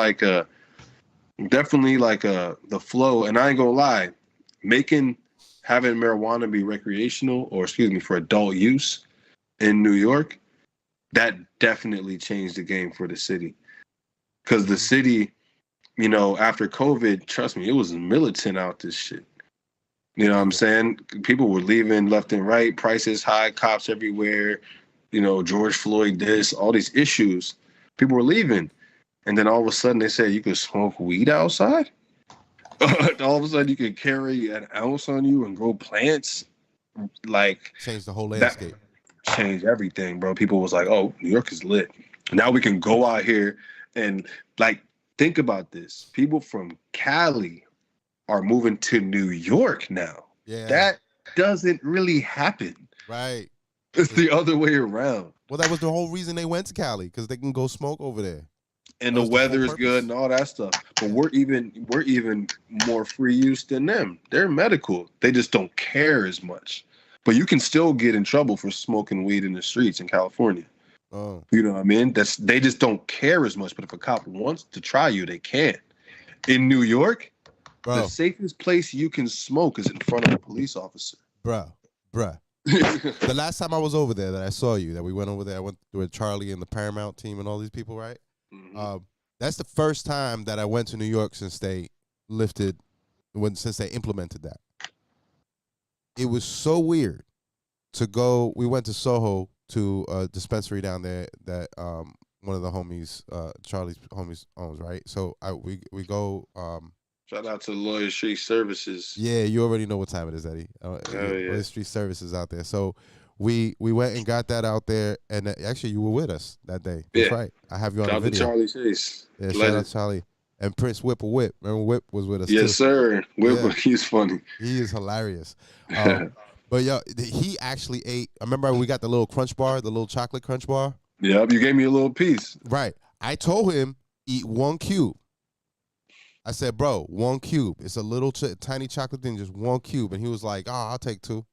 D: definitely the flow. And I ain't gonna lie, having marijuana be recreational, or for adult use in New York, that definitely changed the game for the city. Because the city, after COVID, trust me, it was militant out this shit. You know what I'm saying? People were leaving left and right, prices high, cops everywhere, George Floyd, all these issues. People were leaving. And then all of a sudden they said you could smoke weed outside. All of a sudden you could carry an ounce on you and grow plants.
B: Change the whole landscape.
D: Changed everything, bro. People was like, oh, New York is lit. Now we can go out here and think about this. People from Cali are moving to New York now.
B: Yeah.
D: That doesn't really happen.
B: Right.
D: It's the other way around.
B: Well, that was the whole reason they went to Cali, because they can go smoke over there.
D: And the weather is good and all that stuff. But we're even more free use than them. They're medical. They just don't care as much. But you can still get in trouble for smoking weed in the streets in California.
B: Oh.
D: You know what I mean? They just don't care as much. But if a cop wants to try you, they can. In New York, the safest place you can smoke is in front of a police officer.
B: Bruh. The last time I was over there that I saw you, that we went over there, I went with Charlie and the Paramount team and all these people, right? Mm-hmm. That's the first time that I went to New York since they implemented that. It was so weird to go. We went to Soho to a dispensary down there that one of the homies, Charlie's homies, owns, right? So we go.
D: Shout out to Lawyer Street Services.
B: Yeah, you already know what time it is, Eddie. Lawyer Street Services out there. So we went and got that out there, and actually you were with us that day. That's right. I have you on the video.
D: Shout out to Charlie Chase.
B: Yeah, shout out to Charlie. And Prince Whip a Whip. Remember Whip was with us too.
D: Yes, sir. Whip,
B: Yeah.
D: he's funny.
B: He is hilarious. But yo, he actually ate. I remember we got the little crunch bar, the little chocolate crunch bar.
D: Yep, you gave me a little piece.
B: Right. I told him eat 1 cube. I said, bro, 1 cube. It's a little tiny chocolate thing, just 1 cube. And he was like, oh, I'll take 2.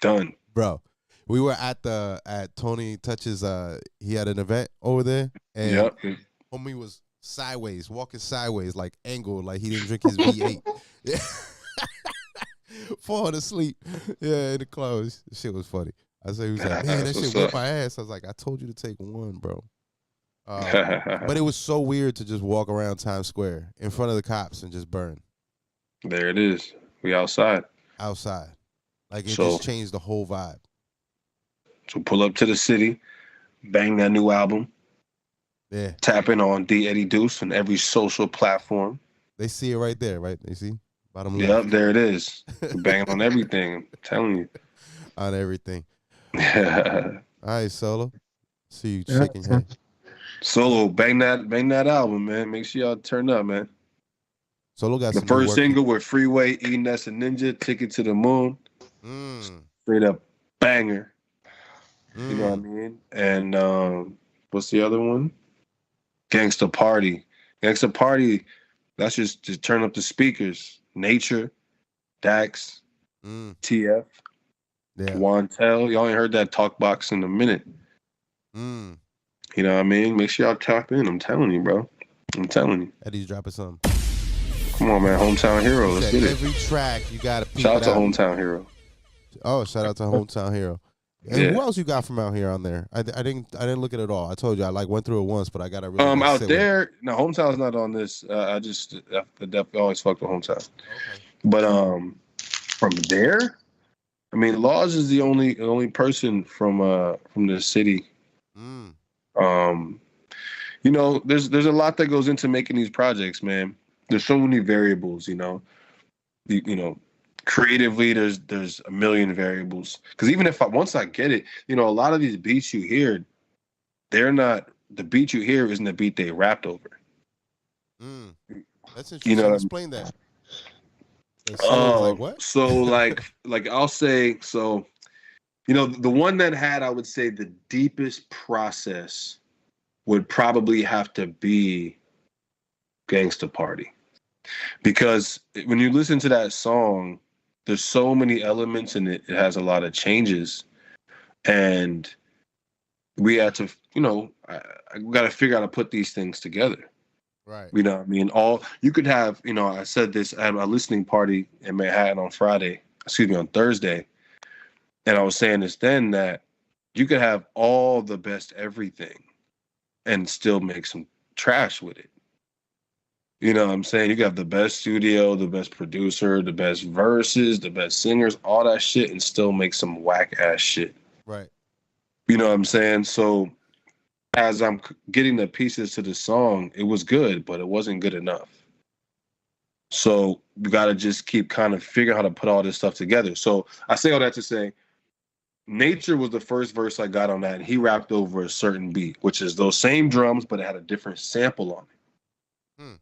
D: Done.
B: Bro, we were at Tony Touch's. He had an event over there, and
D: Yep.
B: homie was sideways, walking sideways, like angled, like he didn't drink his V8. Falling asleep. Yeah, in the clothes. Shit was funny. I said, he was like, man, that shit whipped my ass. I was like, I told you to take 1, bro. But it was so weird to just walk around Times Square in front of the cops and just burn.
D: There it is. We outside.
B: Outside. Like, it just changed the whole vibe.
D: So pull up to the city, bang that new album.
B: Yeah.
D: Tap in on D. Eddie Deuce on every social platform.
B: They see it right there, right? They see? Bottom
D: left. Yep, there it is. Banging on everything. I'm telling you.
B: On everything. All right, Solo. See you shaking your head.
D: Solo, bang that album, man. Make sure y'all turn up, man.
B: Solo got
D: the first single with Freeway, E-Ness and Ninja, Ticket to the Moon. Straight up banger. You know what I mean? And what's the other one? Gangsta Party. Gangsta Party, that's just turn up the speakers. Nature, Dax, TF, Wantel. Y'all ain't heard that talk box in a minute. You know what I mean? Make sure y'all tap in. I'm telling you, bro. I'm telling you.
B: Eddie's dropping something.
D: Come on, man. Hometown Hero. Let's get it.
B: Every track you got to
D: shout out to Hometown Hero.
B: Oh, shout out to Hometown Hero. And who else you got from out here on there? I didn't look at it all. I told you I went through it once, but I got to really
D: out there. No, Hometown's not on this. I definitely always fucked with Hometown. Okay. But from there, I mean, Laws is the only person from the city. You know, there's a lot that goes into making these projects, man. There's so many variables, you know. You know, creatively, there's a million variables. Because even if once I get it, you know, a lot of these beats you hear, they're not the beat you hear isn't the beat they rapped over.
B: That's interesting. You know, explain that.
D: Like what? So like I'll say so. You know, the one that had, I would say, the deepest process would probably have to be Gangsta Party. Because when you listen to that song, there's so many elements in it. It has a lot of changes. And we had to, you know, I got to figure out how to put these things together.
B: Right.
D: You know what I mean? You could have, you know, I said this at a listening party in Manhattan on Thursday. And I was saying this then that you could have all the best everything and still make some trash with it. You know what I'm saying? You could have the best studio, the best producer, the best verses, the best singers, all that shit, and still make some whack ass shit.
B: Right.
D: You know what I'm saying? So as I'm getting the pieces to the song, it was good, but it wasn't good enough. So you got to just keep kind of figuring how to put all this stuff together. So I say all that to say, Nature was the first verse I got on that, and he rapped over a certain beat, which is those same drums, but it had a different sample on it.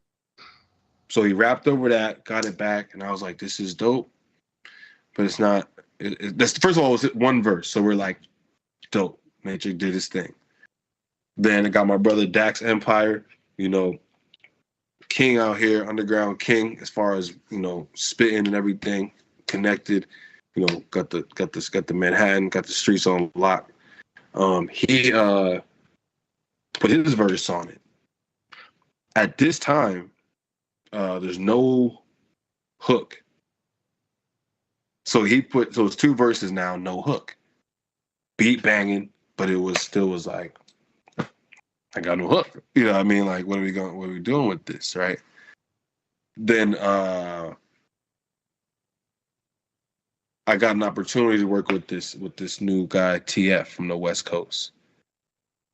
D: So he rapped over that, got it back, and I was like, this is dope. But it's not, that's first of all, it was one verse. So we're like, dope. Nature did his thing. Then I got my brother Dax Empire, you know, king out here, underground king, as far as, you know, spitting and everything, connected. You know, got the Manhattan, got the streets on lock. He put his verse on it. At this time, there's no hook. So it's 2 verses now, no hook. Beat banging, but it was like, I got no hook. You know what I mean? Like, what are we doing with this, right? Then I got an opportunity to work with this new guy, TF, from the West Coast.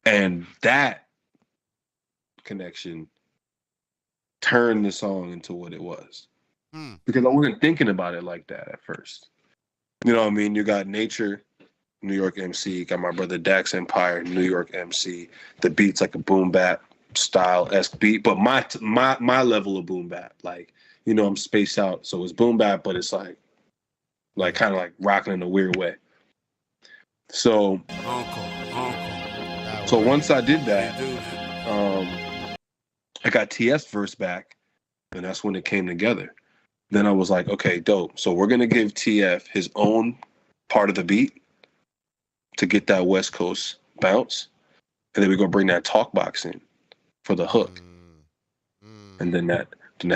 D: And that connection turned the song into what it was. Because I wasn't thinking about it like that at first. You know what I mean? You got Nature, New York MC, got my brother Dax Empire, New York MC. The beat's like a boom bap, style-esque beat, but my level of boom bap, like, you know, I'm spaced out, so it's boom bap, but it's like kind of like rocking in a weird way. So once I did that, I got TS verse back, and that's when it came together. Then I was like, okay, dope. So we're gonna give TF his own part of the beat to get that West Coast bounce, and then we're gonna bring that talk box in for the hook, and then that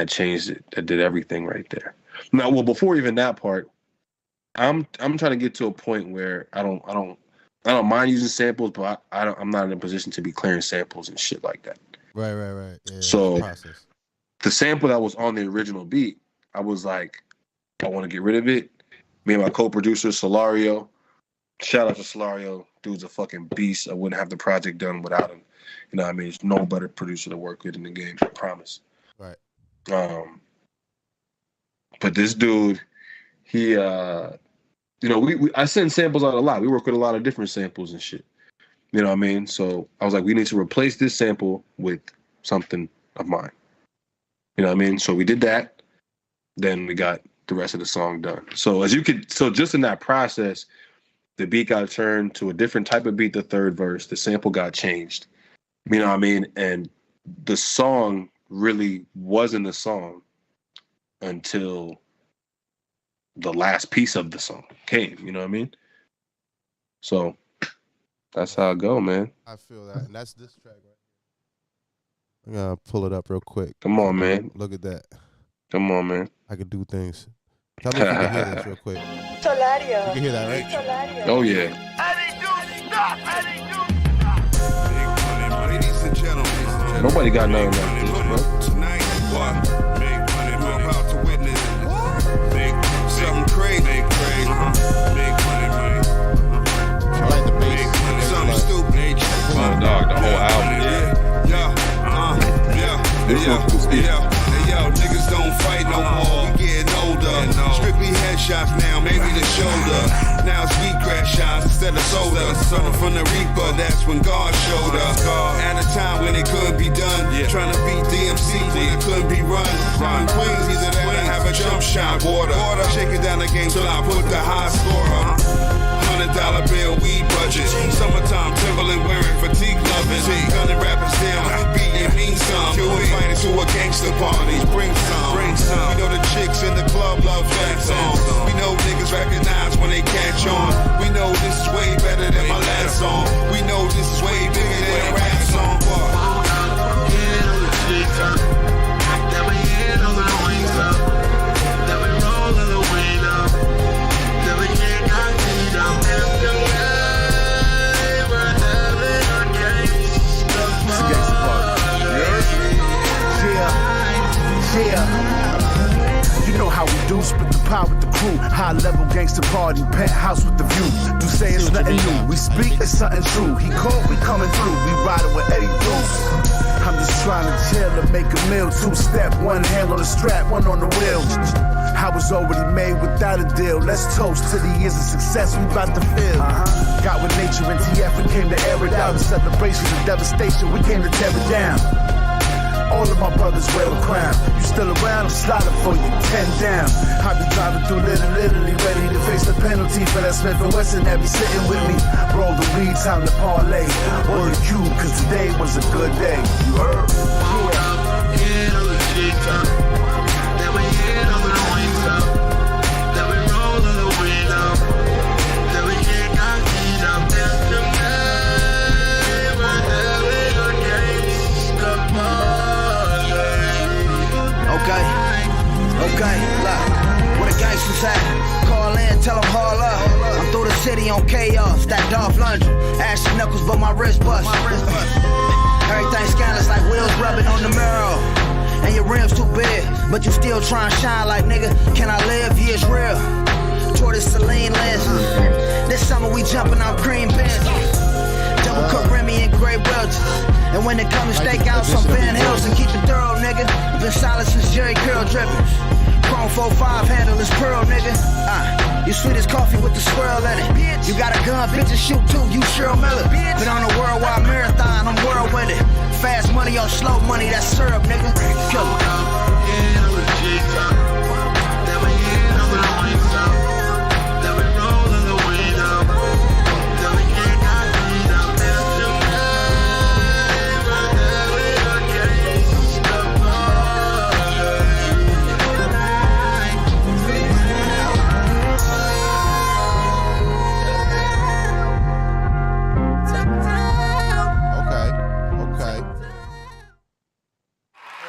D: changed it. That did everything right there. Now, well, before even that part, I'm trying to get to a point where I don't mind using samples, but I'm not in a position to be clearing samples and shit like that.
B: Right. Yeah,
D: so the sample that was on the original beat, I was like, I want to get rid of it. Me and my co-producer Solario, shout out to Solario, dude's a fucking beast. I wouldn't have the project done without him. You know what I mean? There's no better producer to work with in the game, I promise.
B: Right.
D: But this dude, he, you know, I send samples out a lot. We work with a lot of different samples and shit. You know what I mean? So I was like, we need to replace this sample with something of mine. You know what I mean? So we did that. Then we got the rest of the song done. So just in that process, the beat got turned to a different type of beat, the third verse. The sample got changed. You know what I mean? And the song really wasn't a song until the last piece of the song came. You know what I mean? So that's how it go, man.
B: I feel that. And that's this track right here. I'm gonna pull it up real quick.
D: Come on, man.
B: Look at that.
D: Come on, man.
B: I could do things. Tell me if you can hear this real quick.
F: Solario.
B: You can hear that, right?
F: Solario.
D: Oh, yeah.
G: Ladies and gentlemen.
D: Nobody got nothing like this, bro.
G: Tonight, what? We're about to witness something crazy.
B: I like the bass.
G: Something stupid.
D: Oh, dog, the whole album.
G: Yeah. Hey, yo, niggas don't fight no more. We getting older. Strictly headshots now, maybe the shoulder. Now it's weed crash shots instead of soda. Running from the Reaper, that's when God showed up. At a time when it couldn't be done. Trying to beat DMC when it couldn't be run. Down in Queens, either that or have a jump shot. Water. Shaking down the game till I put the high score up. $100 bill weed budget. Summertime Timberland wearing fatigue loving. Gunning rappers down, beating mean some. You invited to a gangster party. Bring some. We know the chicks in the club love that song. We know niggas recognize when they catch on. We know this is way better than my last song. We know this is way bigger than a rap song.
A: Then we hit all the wings up. Then we roll all the weed up. Then we kick our feet up.
H: You know how we do, split the pot with the crew. High level gangster party, penthouse with the view. Do say it's nothing new, we speak it's something true. He called, we coming through, we riding with Eddie Deuce. I'm just trying to chill and make a meal. 2-step, one hand on the strap, one on the wheel. I was already made without a deal. Let's toast to the years of success we about to feel. Got with nature and TF, we came to air it out. A celebration of devastation, we came to tear it down. All of my brothers wear a crown. You still around, I'm sliding for you, 10 down. I be driving through Italy, ready to face the penalty for that Smith & Wesson that be sitting with me. Roll the weed, time to parlay. Word you, cause today was a good day. You heard?
A: Hit all the chicks up. Then we hit all the wings up. Then we roll all the weed up. Then we kick our feet up.
I: Okay, look, where the gangsters at? Call in, tell them haul up. I'm through the city on chaos, stacked off London. Ashy knuckles, but my wrist bust. Everything scandalous like wheels rubbing on the mirror. And your rims too big, but you still trying to shine like nigga. Can I live? Yeah, it's real. Tortoise Celine lenses. This summer we jumping on cream benches. Double cup Remy and Grey Welch's. And when it comes to stakeouts on Van Hills and keep it thorough, nigga. Been solid since Jerry Curl dripping. Chrome 4-5 handle is pearl, nigga. You sweet as coffee with the swirl in it. You got a gun, bitches shoot too, you Cheryl Miller. Been on a worldwide marathon, I'm world with it. fast money on slow money, that's syrup, nigga. Kill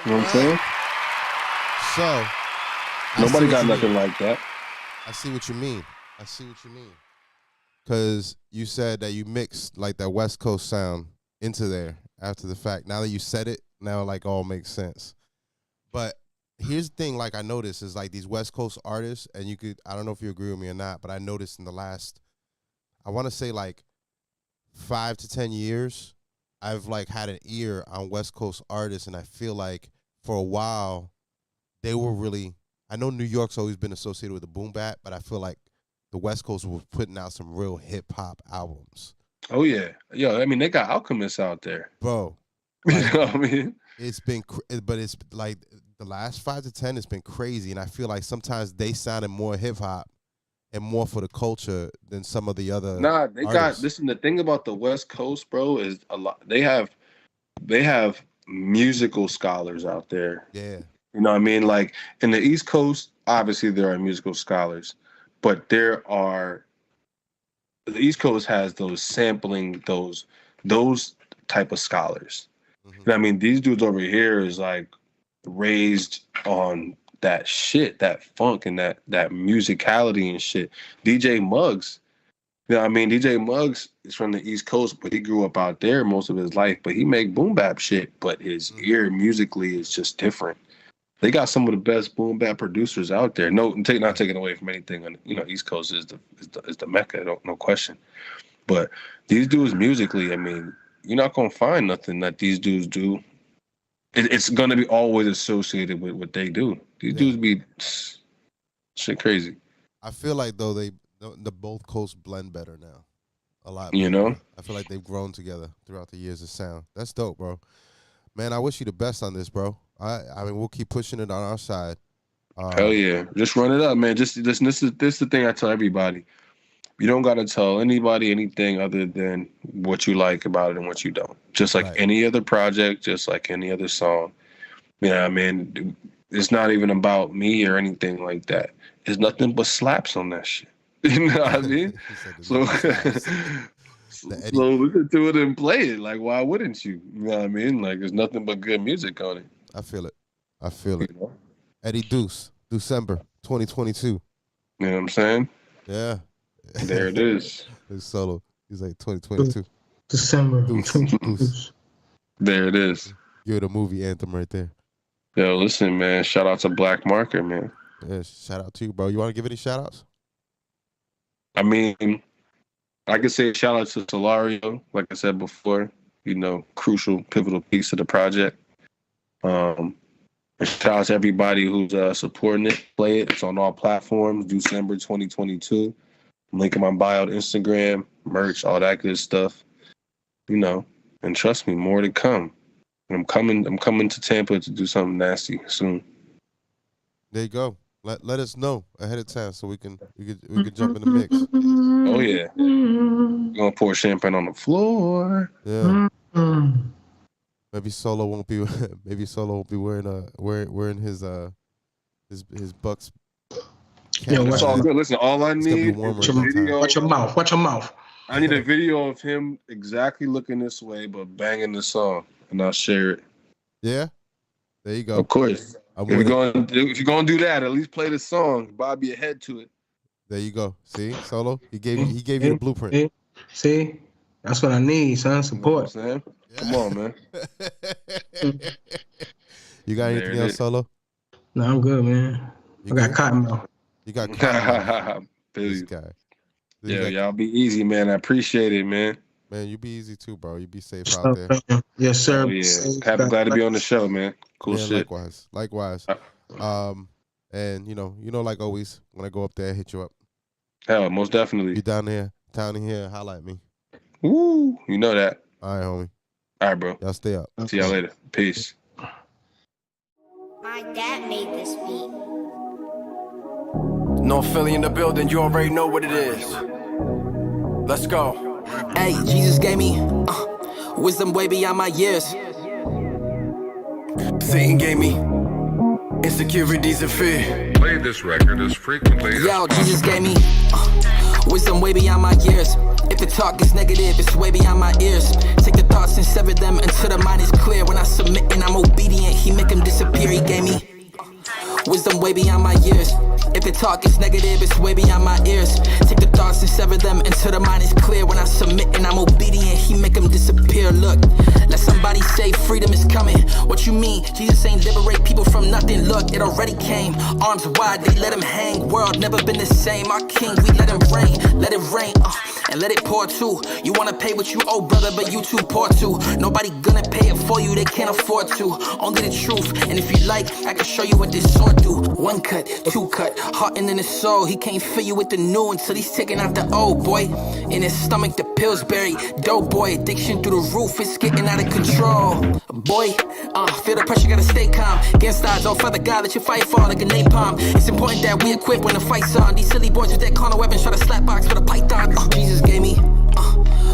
D: You know what I'm saying?
B: So
D: Nobody got nothing like that.
B: I see what you mean. Because you said that you mixed like that West Coast sound into there after the fact. Now that you said it, now like all makes sense. But here's the thing, like I noticed is like these West Coast artists, and I don't know if you agree with me or not, but I noticed in the last, I want to say like 5 to 10 years, I've like had an ear on West Coast artists, and I feel like for a while they were really, I know New York's always been associated with the boom bap, but I feel like the West Coast was putting out some real hip hop albums.
D: Oh yeah, yo, I mean they got Alchemists out there,
B: bro.
D: Like, you know what I mean?
B: It's been, but it's like the last 5 to 10, it's been crazy, and I feel like sometimes they sounded more hip hop and more for the culture than some of the other.
D: Nah, they
B: artists.
D: Listen, the thing about the West Coast, bro, is a lot. They have musical scholars out there.
B: Yeah.
D: You know what I mean? Like in the East Coast, obviously there are musical scholars, but the East Coast has those sampling, those type of scholars.
B: Mm-hmm.
D: You know what I mean? These dudes over here is like raised on that shit, that funk and that musicality and shit. DJ Muggs, you know what I mean? DJ Muggs is from the East Coast, but he grew up out there most of his life, but he make boom bap shit, but his ear musically is just different. They got some of the best boom bap producers out there. Not taking away from anything. On, you know, East Coast is the mecca, no question. But these dudes musically, I mean, you're not gonna find nothing that these dudes do. It's gonna be always associated with what they do. These dudes be shit crazy.
B: I feel like though the both coasts blend better now, a lot.
D: You know,
B: I feel like they've grown together throughout the years of sound. That's dope, bro. Man, I wish you the best on this, bro. I mean, we'll keep pushing it on our side.
D: Hell yeah, just run it up, man. Just listen. This is the thing I tell everybody. You don't gotta tell anybody anything other than what you like about it and what you don't. Just like any other project, just like any other song. You know what I mean? It's not even about me or anything like that. There's nothing but slaps on that shit. You know what I mean? So listen to it and play it. Like, why wouldn't you? You know what I mean? Like, there's nothing but good music on it.
B: I feel it. You
D: know?
B: Eddie Deuce, December 2022.
D: You know what I'm saying?
B: Yeah.
D: There it is.
B: His solo. He's like 2022.
C: December.
B: Deuce.
D: There it is.
B: You're the movie anthem right there.
D: Yo, listen, man. Shout out to Black Market, man.
B: Yeah, shout out to you, bro. You want to give any shout outs?
D: I mean, I could say shout out to Solario, like I said before, you know, crucial, pivotal piece of the project. Shout out to everybody who's supporting it. Play it. It's on all platforms. December 2022. Link in my bio to Instagram, merch, all that good stuff. You know, and trust me, more to come. I'm coming to Tampa to do something nasty soon.
B: There you go. Let us know ahead of time so we can jump in the mix.
D: Oh yeah. We're gonna pour champagne on the floor.
B: Yeah. Maybe Solo won't be wearing his Bucks.
C: Yeah,
D: it's all good. Listen, all I need is a video.
C: Watch your mouth.
D: I need a video of him exactly looking this way, but banging the song, and I'll share it.
B: Yeah, there you go.
D: Of course. If you're gonna do that, at least play the song. Bob your head to it.
B: There you go. See, Solo. He gave you the blueprint.
C: See, that's what I need, son. Support.
D: You know what I'm saying? Come on, man.
B: You got anything else, Solo?
C: No, I'm good, man. I got cotton mouth.
B: You got cotton.
D: This
B: guy.
D: Yeah, y'all be easy, man. I appreciate it, man.
B: Man, you be easy too, bro. You be safe out there.
C: Yes, sir.
D: Oh, yeah. Glad to be on the show, man. Cool shit.
B: Likewise. And you know, like always, when I go up there, I hit you up.
D: Hell, most definitely.
B: You down here, holla at me.
D: Woo, you know that.
B: All right, homie.
D: All right, bro.
B: Y'all stay up.
D: See y'all later. Peace.
F: My dad made this beat.
J: North Philly in the building, you already know what it is. Let's go.
K: Hey, Jesus gave me wisdom way beyond my years.
J: Satan gave me insecurities and fear.
L: Play this record as frequently as
K: Yo,
L: possible.
K: Jesus gave me wisdom way beyond my years. If the talk is negative, it's way beyond my ears. Take the thoughts and sever them until the mind is clear. When I submit and I'm obedient, he make them disappear. He gave me wisdom way beyond my years. If the talk is negative, it's way beyond my ears. Take the thoughts and sever them until the mind is clear. When I submit and I'm obedient, he make them disappear. Look, let somebody say freedom is coming. What you mean? Jesus ain't liberate people from nothing. Look, it already came. Arms wide, they let him hang. World never been the same. Our king, we let him reign. Let it rain, and let it pour too. You wanna pay what you owe, brother, but you too poor too. Nobody gonna pay it for you, they can't afford to. Only the truth, and if you like, I can show you what this sword do. One cut, two cut, heart and in his soul. He can't fill you with the new until he's taking out the old, boy. In his stomach, the Pillsbury. Dope boy, addiction through the roof, it's getting out of control. Boy, feel the pressure, gotta stay calm. Against odds, oh Father God, let your fight fall like a napalm. It's important that we equip when the fight's on. These silly boys with that corner weapon try to slap box with a python. Jesus gave me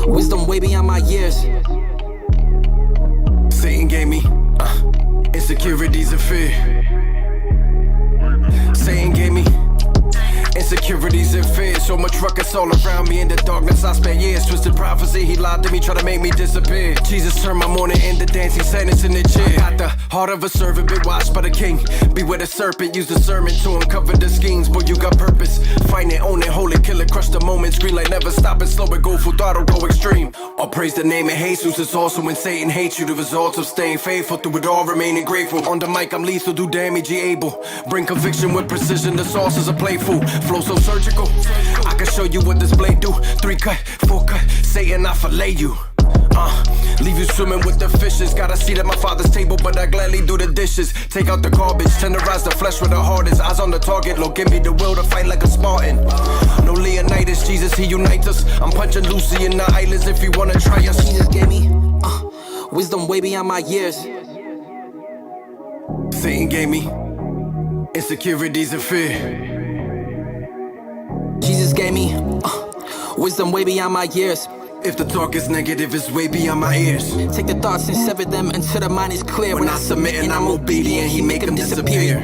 K: wisdom way beyond my years.
J: Satan gave me insecurities and fear. Satan gave me insecurities and fear. So much ruckus all around me. In the darkness I spent years. Twisted prophecy, he lied to me, try to make me disappear. Jesus turned my morning into dancing, sadness in the chair. I got the heart of a servant, been watched by the king. Beware the serpent, use the sermon to uncover the schemes. Boy, you got purpose, find it, own it, hold it, kill it, crush the moment, scream like never stop it, slow it, go full throttle, go extreme. I'll praise the name of Jesus, it's also when Satan hates you. The results of staying faithful through it all, remaining grateful. On the mic I'm lethal, do damage, he able. Bring conviction with precision, the sauce is a playful. Flow so surgical, I can show you what this blade do. 3 cut, 4 cut, Satan I fillet you. Leave you swimming with the fishes. Got a seat at my father's table, but I gladly do the dishes. Take out the garbage, tenderize the flesh with the hardest. Eyes on the target, Lord, give me the will to fight like a Spartan. No Leonidas, Jesus, he unites us. I'm punching Lucy in the islands if you wanna try us.
K: Jesus gave me wisdom way beyond my years.
J: Satan gave me insecurities and fear.
K: Jesus gave me wisdom way beyond my years.
J: If the talk is negative, it's way beyond my ears.
K: Take the thoughts and sever them until the mind is clear. When I submit and I'm obedient, he make them disappear.